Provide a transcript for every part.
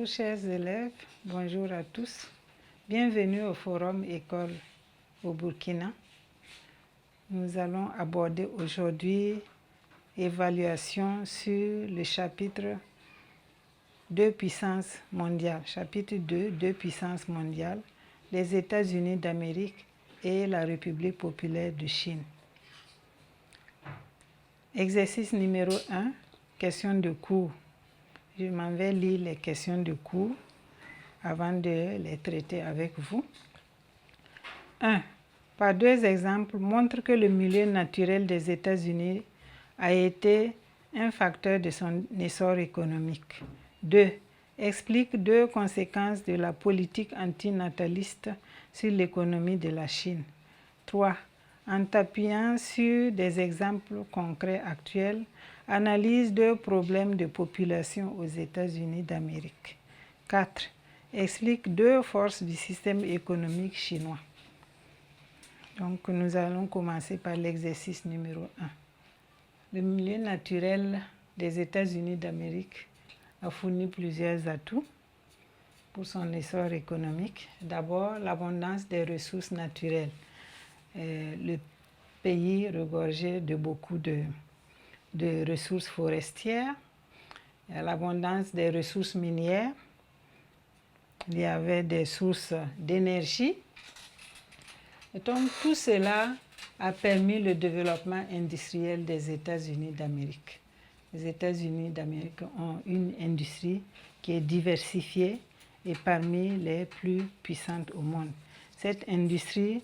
Bonjour chers élèves, bonjour à tous. Bienvenue au Forum École au Burkina. Nous allons aborder aujourd'hui évaluation sur le chapitre 2 puissances mondiales. Chapitre 2, 2 puissances mondiales, les États-Unis d'Amérique et la République populaire de Chine. Exercice numéro 1, question de cours. Je m'en vais lire les questions de cours avant de les traiter avec vous. 1. Par deux exemples, montre que le milieu naturel des États-Unis a été un facteur de son essor économique. 2. Explique deux conséquences de la politique antinataliste sur l'économie de la Chine. 3. En t'appuyant sur des exemples concrets actuels, analyse deux problèmes de population aux États-Unis d'Amérique. 4. Explique deux forces du système économique chinois. Donc, nous allons commencer par l'exercice numéro 1. Le milieu naturel des États-Unis d'Amérique a fourni plusieurs atouts pour son essor économique. D'abord, l'abondance des ressources naturelles. Le pays regorgeait de beaucoup de ressources forestières, l'abondance des ressources minières, il y avait des sources d'énergie. Et donc tout cela a permis le développement industriel des États-Unis d'Amérique. Les États-Unis d'Amérique ont une industrie qui est diversifiée et parmi les plus puissantes au monde. Cette industrie,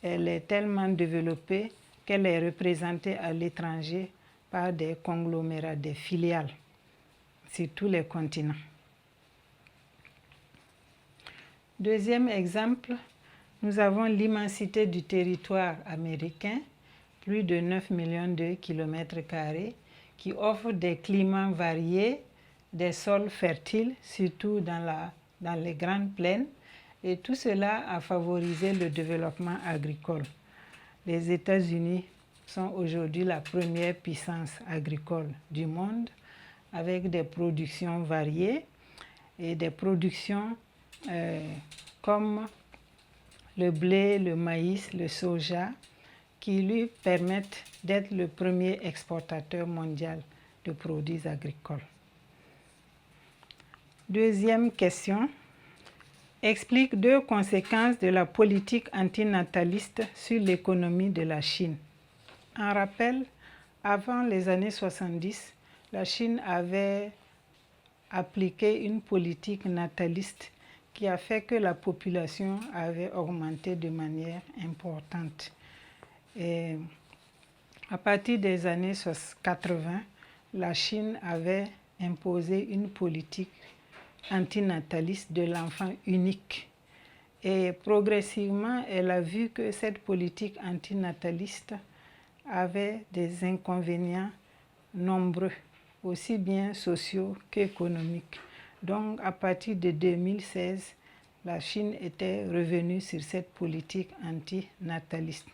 elle est tellement développée qu'elle est représentée à l'étranger par des conglomérats, des filiales sur tous les continents. Deuxième exemple, nous avons l'immensité du territoire américain, plus de 9 millions de kilomètres carrés, qui offre des climats variés, des sols fertiles, surtout dans les grandes plaines, et tout cela a favorisé le développement agricole. Les États-Unis sont aujourd'hui la première puissance agricole du monde, avec des productions variées et des productions comme le blé, le maïs, le soja, qui lui permettent d'être le premier exportateur mondial de produits agricoles. Deuxième question. Explique deux conséquences de la politique antinataliste sur l'économie de la Chine. En rappel, avant les années 70, la Chine avait appliqué une politique nataliste qui a fait que la population avait augmenté de manière importante. Et à partir des années 80, la Chine avait imposé une politique antinataliste de l'enfant unique. Et progressivement, elle a vu que cette politique antinataliste avait des inconvénients nombreux, aussi bien sociaux qu'économiques. Donc, à partir de 2016, la Chine était revenue sur cette politique antinataliste.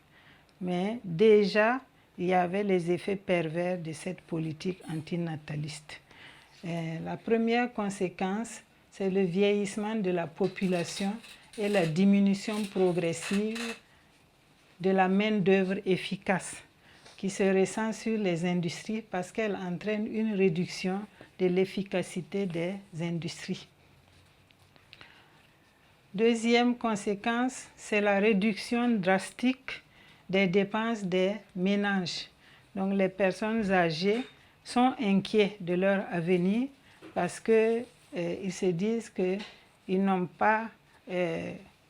Mais déjà, il y avait les effets pervers de cette politique antinataliste. La première conséquence, c'est le vieillissement de la population et la diminution progressive de la main-d'œuvre efficace qui se ressent sur les industries parce qu'elle entraîne une réduction de l'efficacité des industries. Deuxième conséquence, c'est la réduction drastique des dépenses des ménages. Donc les personnes âgées sont inquiets de leur avenir parce qu'ils se disent qu'ils n'ont pas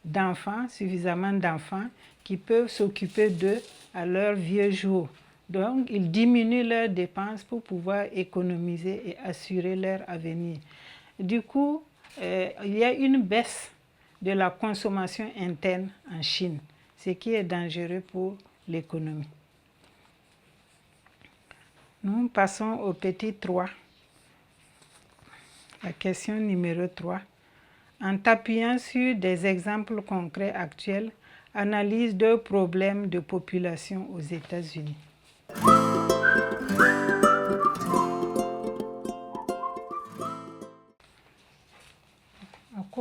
d'enfants, suffisamment d'enfants qui peuvent s'occuper d'eux à leurs vieux jours. Donc, ils diminuent leurs dépenses pour pouvoir économiser et assurer leur avenir. Du coup, il y a une baisse de la consommation interne en Chine, ce qui est dangereux pour l'économie. Nous passons au petit 3. La question numéro 3. En t'appuyant sur des exemples concrets actuels, analyse deux problèmes de population aux États-Unis.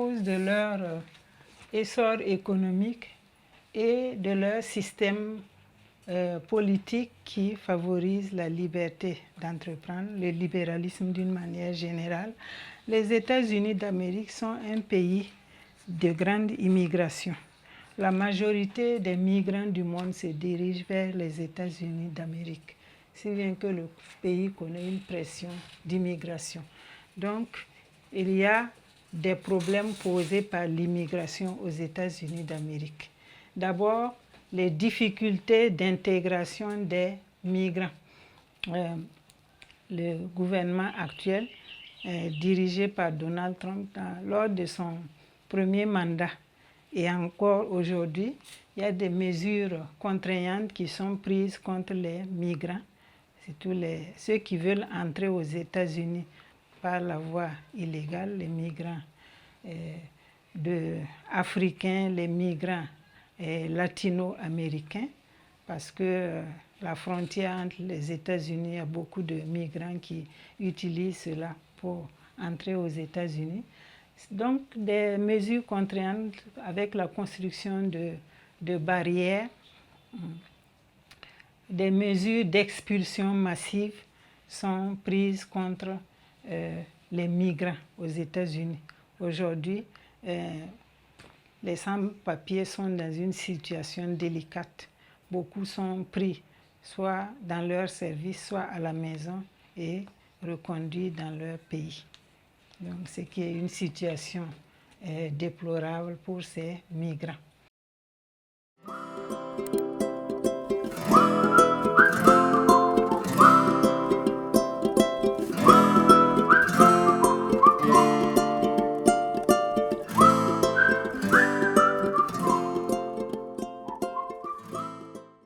cause de leur essor économique et de leur système politique qui favorise la liberté d'entreprendre, le libéralisme d'une manière générale. Les États-Unis d'Amérique sont un pays de grande immigration. La majorité des migrants du monde se dirigent vers les États-Unis d'Amérique, si bien que le pays connaît une pression d'immigration. Donc, il y a des problèmes posés par l'immigration aux États-Unis d'Amérique. D'abord, les difficultés d'intégration des migrants. Le gouvernement actuel, dirigé par Donald Trump, lors de son premier mandat, et encore aujourd'hui, il y a des mesures contraignantes qui sont prises contre les migrants, surtout ceux qui veulent entrer aux États-Unis par la voie illégale, les migrants africains, les migrants latino-américains, parce que la frontière entre les États-Unis, il y a beaucoup de migrants qui utilisent cela pour entrer aux États-Unis. Donc, des mesures contraignantes avec la construction de barrières, des mesures d'expulsion massive sont prises contre les migrants aux États-Unis. Aujourd'hui, les sans-papiers sont dans une situation délicate. Beaucoup sont pris soit dans leur service, soit à la maison et reconduits dans leur pays. Donc, ce qui est une situation déplorable pour ces migrants.